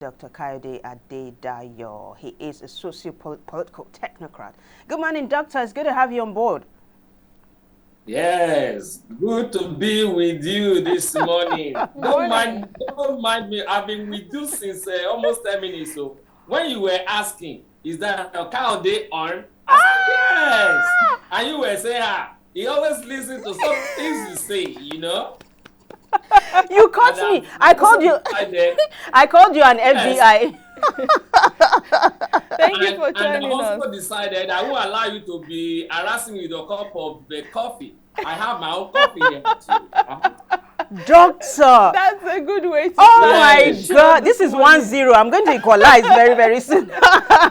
Dr. Kayode Adedayo. He is a socio-political technocrat. Good morning, Doctor. It's good to have you on board. Yes, good to be with you this morning. Don't mind me. I've been with you since almost 10 minutes. So when you were asking, is that a Kayode on? I said, yes. And you were saying, he always listens to some things you say, you know? You caught me. I called you. I called you an FBI. Thank you for joining us. And I also decided I won't allow you to be harassing me with a cup of coffee. I have my own coffee here too. Doctor. That's a good way to my God. This is 1-0. I'm going to equalize very, very soon.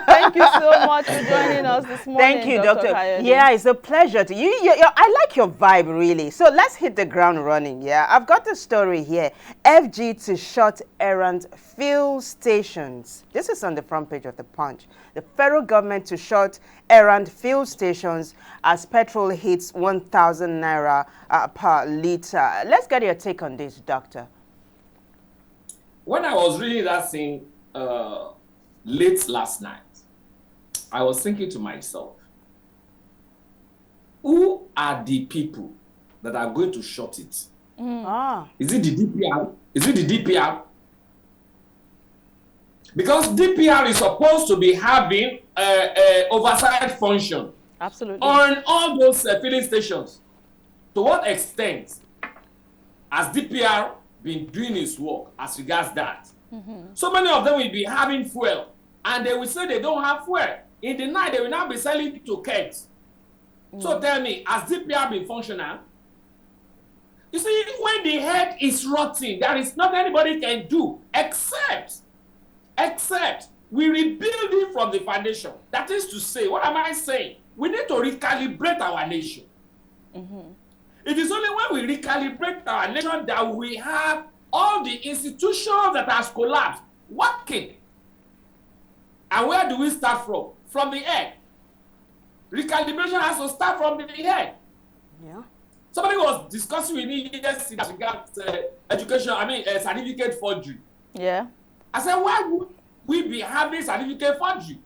Thank you so much for joining us this morning. Thank you, Doctor. Yeah, it's a pleasure to you. I like your vibe, really. So let's hit the ground running. Yeah, I've got the story here. FG to shut errant fuel stations. This is on the front page of the Punch. The federal government to shut errant fuel stations as petrol hits 1,000 naira per litre. Let's get your take on this, Doctor. When I was reading that thing late last night, I was thinking to myself, who are the people that are going to shut it? Is it the DPR? Is it the DPR? Because DPR is supposed to be having oversight function. Absolutely. On all those filling stations. To what extent has DPR been doing its work as regards that? So many of them will be having fuel, and they will say they don't have fuel. In the night, they will now be selling to kegs. So tell me, has DPR been functional? You see, when the head is rotting, there is nothing anybody can do except we rebuild it from the foundation. That is to say, what am I saying? We need to recalibrate our nation. It is only when we recalibrate our nation that we have all the institutions that has collapsed working. And where do we start from? From the head. Recalibration has to start from the head. Yeah. Somebody was discussing with me yesterday as regards education, certificate forgery. Yeah. I said, why would we be having certificate forgery?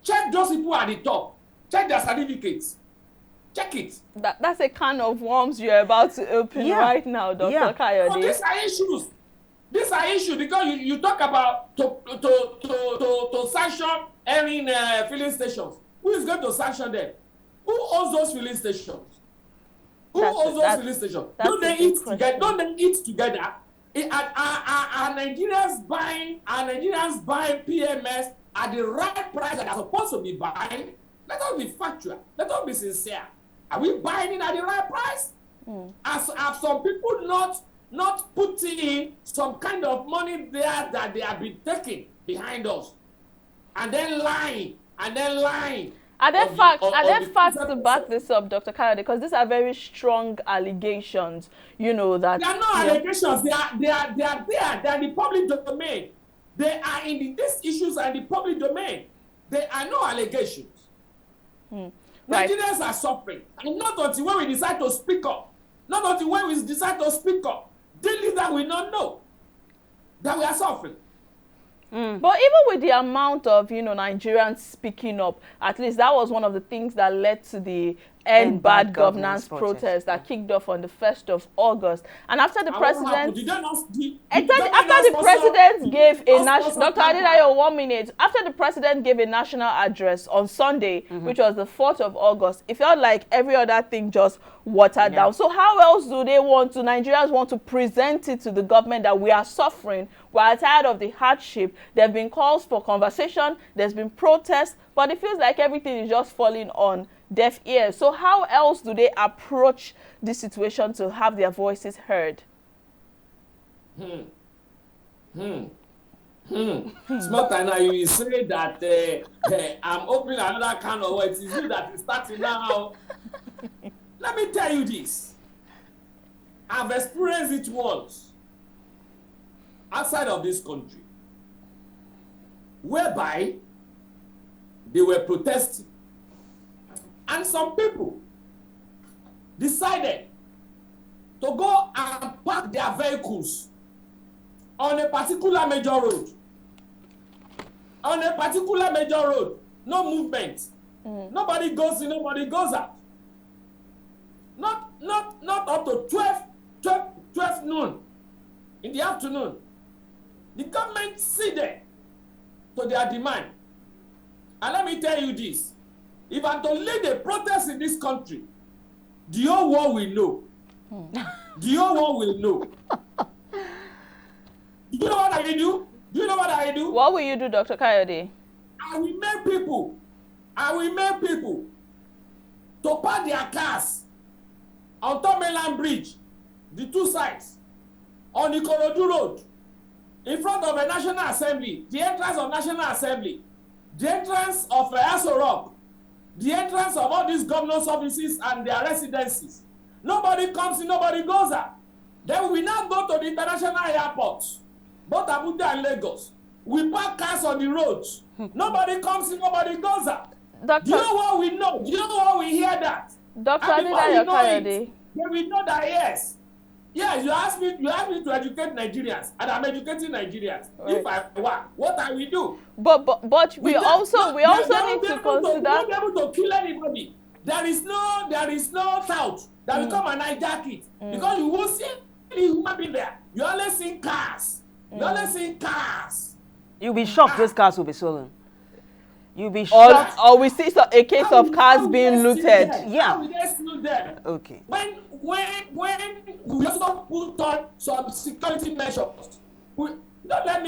Check those people at the top. Check their certificates. Check it. That's a can of worms you're about to open right now, Dr. Kayode. So these are issues. These are issues because you talk about to sanction any filling stations. Who is going to sanction them? Who owns those filling stations? Who owns those filling stations? Don't they eat together? Don't they eat together? Are Nigerians buying PMS at the right price that they're supposed to be buying? Let us be factual. Let us be sincere. Are we buying it at the right price? Have some people not putting in some kind of money there that they have been taking behind us, and then lying? Are there facts to back this up, Dr. Kayode? Because these are very strong allegations. You know that they are not allegations. They are there. They are in the public domain. They are these issues are in the public domain. There are no allegations. Right. Nigerians are suffering, and not until when we decide to speak up. Not until when we decide to speak up, the leader will not know that we are suffering. But even with the amount of, Nigerians speaking up, at least that was one of the things that led to the End Bad Governance protest that kicked off on the 1st of August. And after the president... After the president gave a national... Dr. Adedayo, 1 minute. After the president gave a national address on Sunday, which was the 4th of August, it felt like every other thing just watered down. So how else do Nigerians want to present it to the government that we are suffering? We are tired of the hardship. There have been calls for conversation. There's been protests. But it feels like everything is just falling on deaf ears. So how else do they approach this situation to have their voices heard? Smart, and now you say that I'm opening another can of words. It is you that is starting now. Let me tell you this. I've experienced it once outside of this country, whereby they were protesting, and some people decided to go and park their vehicles on a particular major road on a particular major road, no movement. Nobody goes in, nobody goes out. Not up to 12 noon in the afternoon. The government sit there to their demand. And let me tell you this. If I'm to lead a protest in this country, the whole world will know. The whole world will know. Do you know what I will do? Do you know what I will do? What will you do, Dr. Kayode? I will make people to park their cars on Top Mainland Bridge, the two sides, on the Kayode Road, in front of a National Assembly, the entrance of National Assembly, the entrance of Aso Rock, the entrance of all these governors' offices and their residences. Nobody comes in, nobody goes out. Then we now go to the international airports, both Abuja and Lagos. We park cars on the roads. Nobody comes in, nobody goes out. Doctor, do you know what we know? Do you know what we hear that? Dr. Adedayo Kayode. Then we know that yes, you asked me to educate Nigerians, and I'm educating Nigerians. Right. If I want, what I will do? But we also need to consider. Not be able to kill anybody. There is no thought that will come and hijack it because you won't see any human being there. You only see cars. You'll be shocked. Those cars will be stolen. You'll be shocked. Or we see a case of cars being looted. Yeah. How will they steal them? Okay. When we also put on some security measures, don't let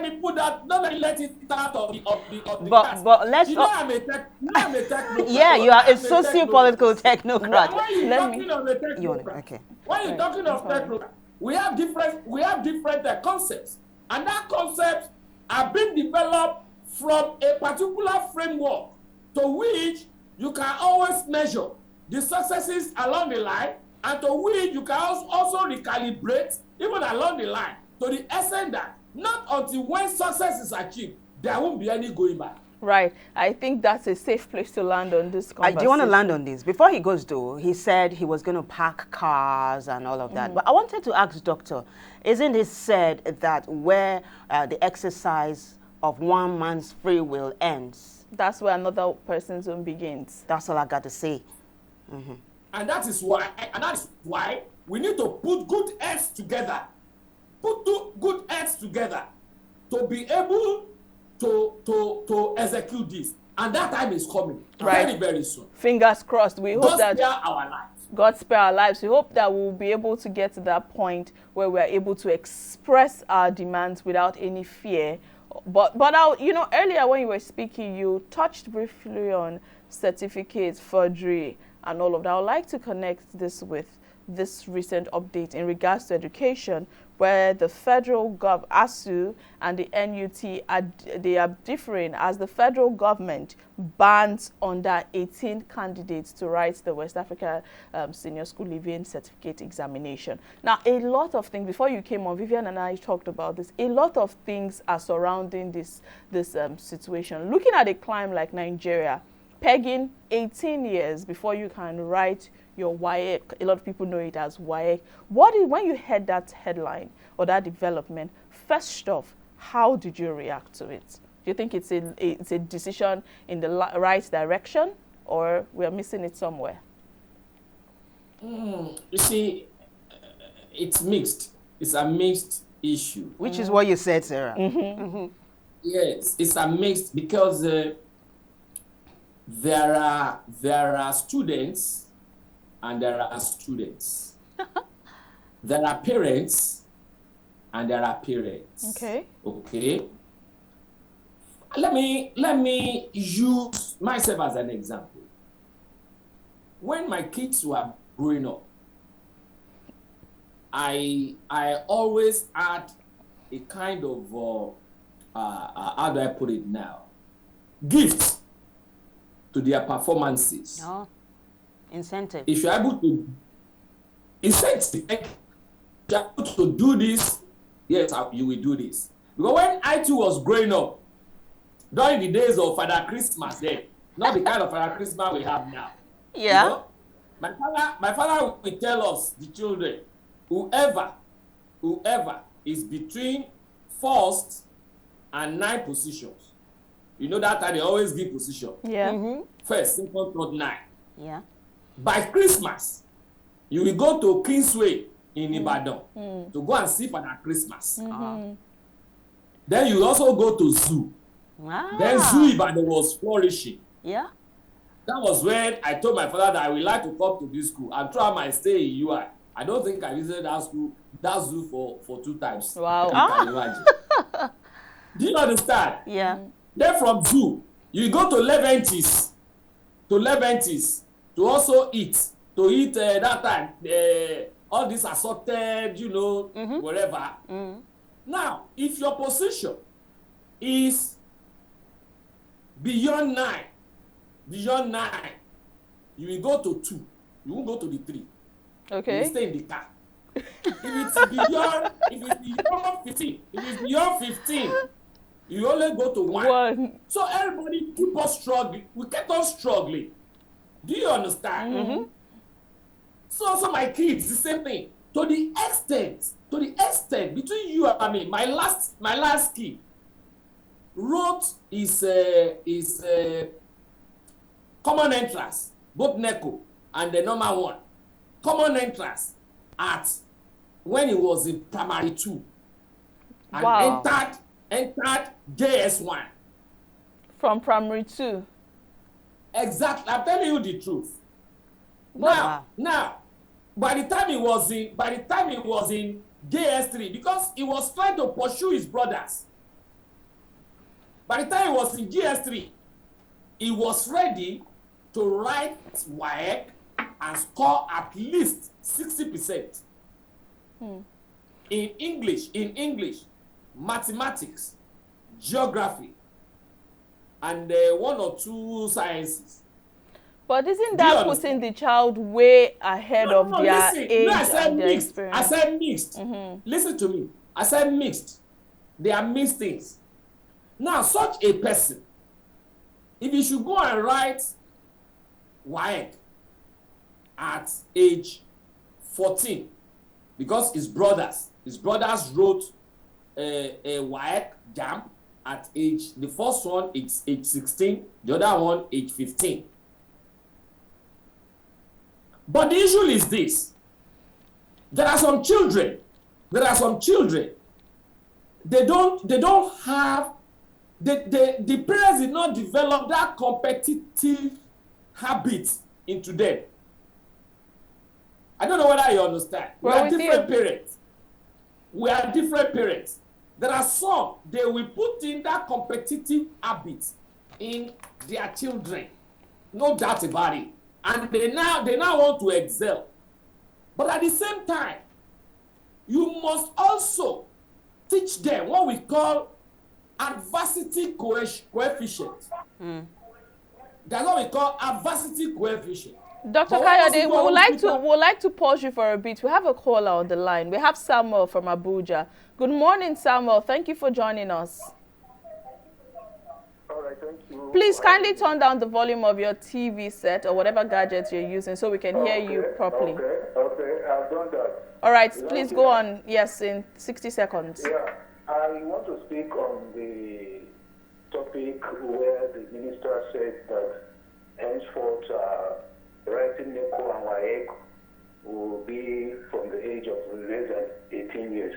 me put that. Don't let it out of the cast. But let's. I'm a technocrat. Yeah, you are a socio-political technocrat. Why are you talking of a technocrat? Okay. Why are you talking of technocrat? We have different concepts, and that concepts are being developed from a particular framework to which you can always measure the successes along the line, and to which you can also recalibrate even along the line, to the extent that not until when success is achieved, there won't be any going back. Right. I think that's a safe place to land on this conversation. Do you want to land on this? Before he goes though, he said he was going to park cars and all of that. But I wanted to ask Doctor, isn't it said that where the exercise of one man's free will ends, that's where another person's own begins? That's all I got to say. And that is why we need to put good heads together. Put two good heads together to be able to execute this. And that time is coming very, very soon. Fingers crossed. We hope that spare our lives. God spare our lives. We hope that we'll be able to get to that point where we're able to express our demands without any fear. But earlier when you were speaking, you touched briefly on certificates, forgery, and all of that. I would like to connect this with this recent update in regards to education, where the federal ASU and the NUT are differing, as the federal government bans under 18 candidates to write the West Africa Senior School Leaving Certificate examination. Now, a lot of things, before you came on, Vivian and I talked about this, a lot of things are surrounding this situation. Looking at a climb like Nigeria, pegging 18 years before you can write your WAEC, a lot of people know it as WAEC. When you heard that headline or that development, first off, how did you react to it? Do you think it's a decision in the right direction, or we're missing it somewhere? You see, it's mixed. It's a mixed issue. Which is what you said, Sarah. Yes, it's a mixed, because there are students and there are students. There are parents and there are parents. Okay. Let me use myself as an example. When my kids were growing up, I always had a kind of how do I put it now? Gift to their performances. Oh, incentive. If you're able to do this, yes, you will do this. Because when I too was growing up, during the days of Father Christmas, then not the kind of Father Christmas we have now. Yeah. You know? My father will tell us, the children, whoever is between first and 9 positions, You know that time they always give position. Yeah. First, second, third, nine. Yeah. By Christmas, you will go to Kingsway in Ibadan to go and see Father Christmas. Then you also go to zoo. Wow. Then zoo Ibadan was flourishing. Yeah. That was when I told my father that I would like to come to this school. And throughout my stay in UI, I don't think I visited that zoo for 2 times. Wow. You can imagine. Do you understand? Yeah. Then from zoo, you go to Leventis, to also eat, that time, all this assorted, wherever. Now, if your position is beyond 9, you will go to 2. You won't go to the 3. Okay. You will stay in the car. If it's beyond 15, you only go to 1. So everybody keep on struggling. We kept on struggling. Do you understand? So my kids, the same thing. To the extent between you and me, my last kid wrote is common entrance, both NECO and the normal one. Common entrance at when he was in primary 2 and entered JS1 from primary 2. Exactly, I'm telling you the truth. Now, by the time he was in JS3, because he was trying to pursue his brothers. By the time he was in JS3, he was ready to write WAEC and score at least 60%. In English, mathematics, geography, and 1 or 2 sciences. But isn't that putting the child way ahead of their age and their experience? I said mixed. Listen to me. I said mixed. They are mixed things. Now, such a person, if he should go and write WAEC at age 14, because his brothers wrote a WAEC JAMB at the first one age 16, the other one age 15. But the issue is this. There are some children, they don't have, the parents did not develop that competitive habit into them. I don't know whether you understand. We are different parents. There are some, they will put in that competitive habit in their children. No doubt about it. And they now want to excel. But at the same time, you must also teach them what we call adversity coefficient. That's what we call adversity coefficient. Dr. Kayode, we would like to pause you for a bit. We have a caller on the line. We have Samuel from Abuja. Good morning, Samuel. Thank you for joining us. All right, thank you. Please kindly turn down the volume of your TV set or whatever gadgets you're using so we can hear you properly. Okay, I've done that. All right, please go on. Yes, in 60 seconds. Yeah, I want to speak on the topic where the minister said that henceforth writing NECO and WAEC will be from the age of less than 18 years.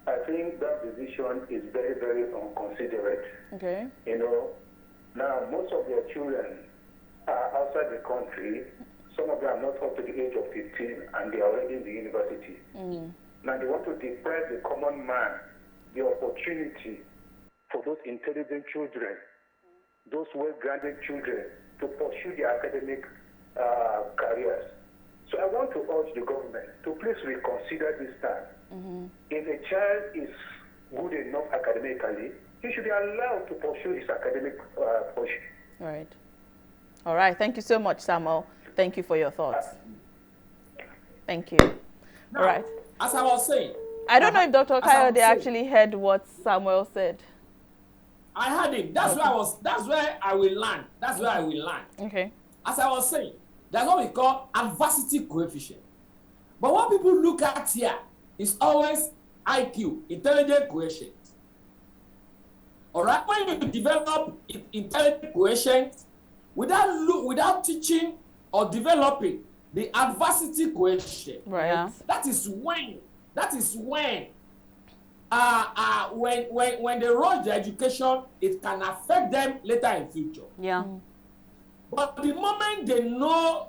I think that decision is very, very inconsiderate. Okay. Now most of their children are outside the country. Some of them are not up to the age of 15 and they are already in the university. Now they want to deprive the common man the opportunity for those intelligent children, those well-grounded children to pursue their academic careers. So I want to urge the government to please reconsider this time. If a child is good enough academically, he should be allowed to pursue his academic portion. All right. Thank you so much, Samuel. Thank you for your thoughts. Thank you. Now, all right. As I was saying, I don't know if Dr. Kayode actually heard what Samuel said. I heard him. That's where I will land. Okay. As I was saying, that's what we call adversity coefficient. But what people look at here is always IQ, intelligent quotient. All right? When when you develop intelligent quotient without teaching or developing the adversity quotient, Right. that is when when they rush their education, it can affect them later in future. Yeah. But the moment they know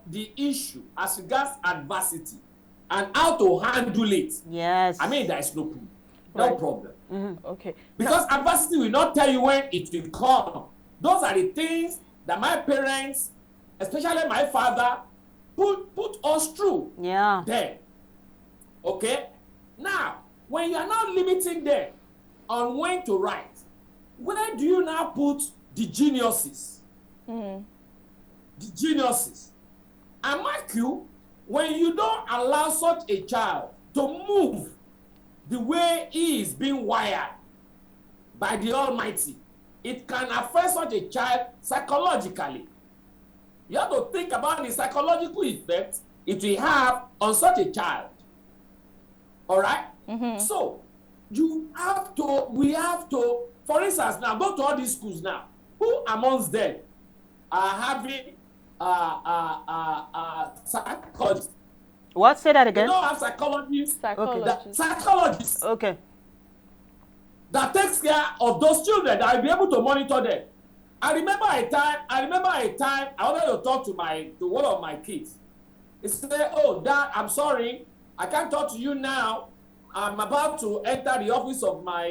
the issue as regards adversity and how to handle it, Yes. I mean, there is no problem. Okay. Because adversity will not tell you when it will come. Those are the things that my parents, especially my father, put us through. Yeah. Then, okay? Now, when you are now limiting them on when to write, where do you now put the geniuses? The geniuses. And mark you, when you don't allow such a child to move the way he is being wired by the Almighty, it can affect such a child psychologically. You have to think about the psychological effect it will have on such a child. All right? So, we have to, for instance, now go to all these schools now. Who amongst them are having psychologists? What? Say that They again. don't have psychologists. Psychologists. Okay. That takes care of those children that will be able to monitor them. I remember a time I wanted to talk to one of my kids. He said, "Oh, Dad, I'm sorry, I can't talk to you now. I'm about to enter the office of my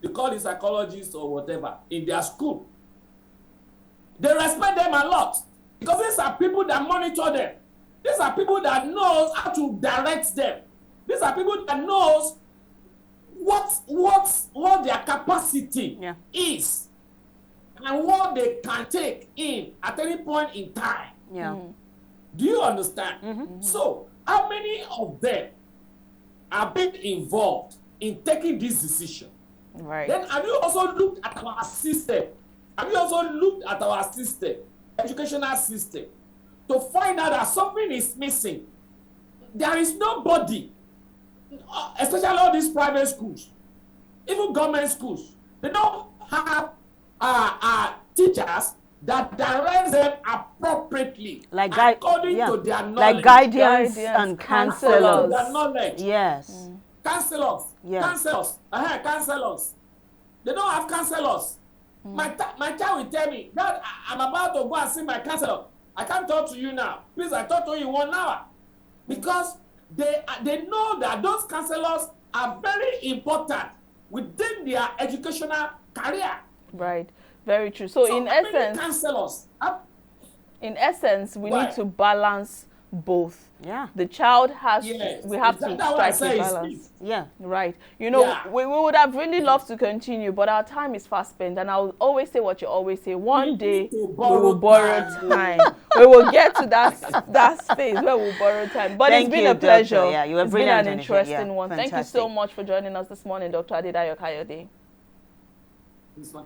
they call it psychologist or whatever in their school." They respect them a lot because these are people that monitor them. These are people that knows how to direct them. These are people that knows what their capacity is and what they can take in at any point in time. Yeah. Do you understand? So, how many of them are being involved in taking this decision? Right. Then have you also looked at our system? Have you also looked at our system, educational system, to find out that something is missing? There is nobody, especially all these private schools, even government schools, they don't have teachers that direct them appropriately, according to their knowledge. Like guardians and counselors. Their knowledge. Yes. Counselors. Yeah. Counselors. They don't have counselors. My child will tell me, "Dad, I'm about to go and see my counselor. I can't talk to you now. Please, I talk to you in 1 hour." Because they know that those counselors are very important within their educational career. Right. Very true. So in essence, counselors. In essence, we need to balance both. Yeah. The child has, Yes. we have to strike a balance. Yeah. Right. You know, we would have really loved to continue, but our time is fast spent. And I'll always say what you always say. One day, we will borrow time. We will get to that space where we'll borrow time. But it's been a pleasure. Doctor. Yeah, you were it's been brilliant. an interesting one. Fantastic. Thank you so much for joining us this morning, Dr. Adedayo Kayode. It's my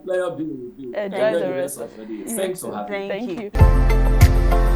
pleasure being with you. Enjoy the rest of the day. Thanks for having me. Thank you.